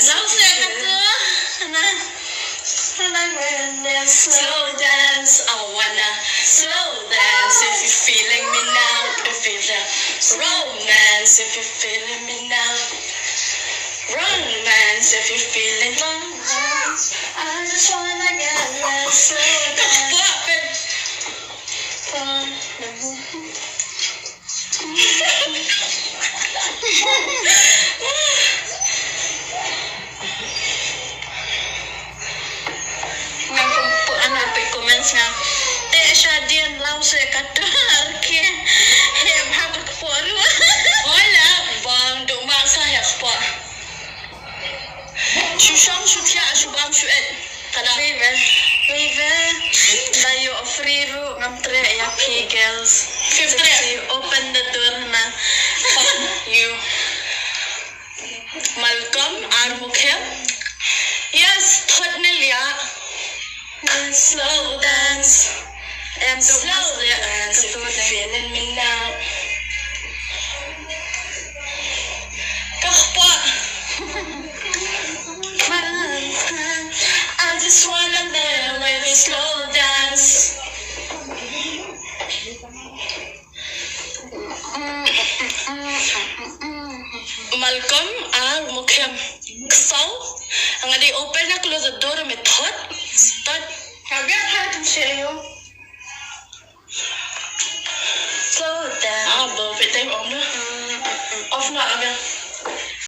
Đâu sẽ cắt nữa. Nè. Slow dance, I wanna slow dance. If you're feeling me now, if you're the romance, if you're feeling me now, romance, if you're feeling romance, I just wanna get that slow dance. Nga te siya din law sa katar ke he bhag ko ru wala bang do ma sa ya po shu shang shu tia shu bang shu et kana vive bayo free ru ngam tre ya p girls open the door na you Malcolm ar mukhe yes thot ne liya slow dance. I'm slow dance. If you're feeling me now. Kakpa. I just wanna live with a slow dance. Malcolm ar mukhem ksau. Ang adi open na close the door me thought. Start. Have you had to share you? Slow down. Ah, but time off na. Off na aga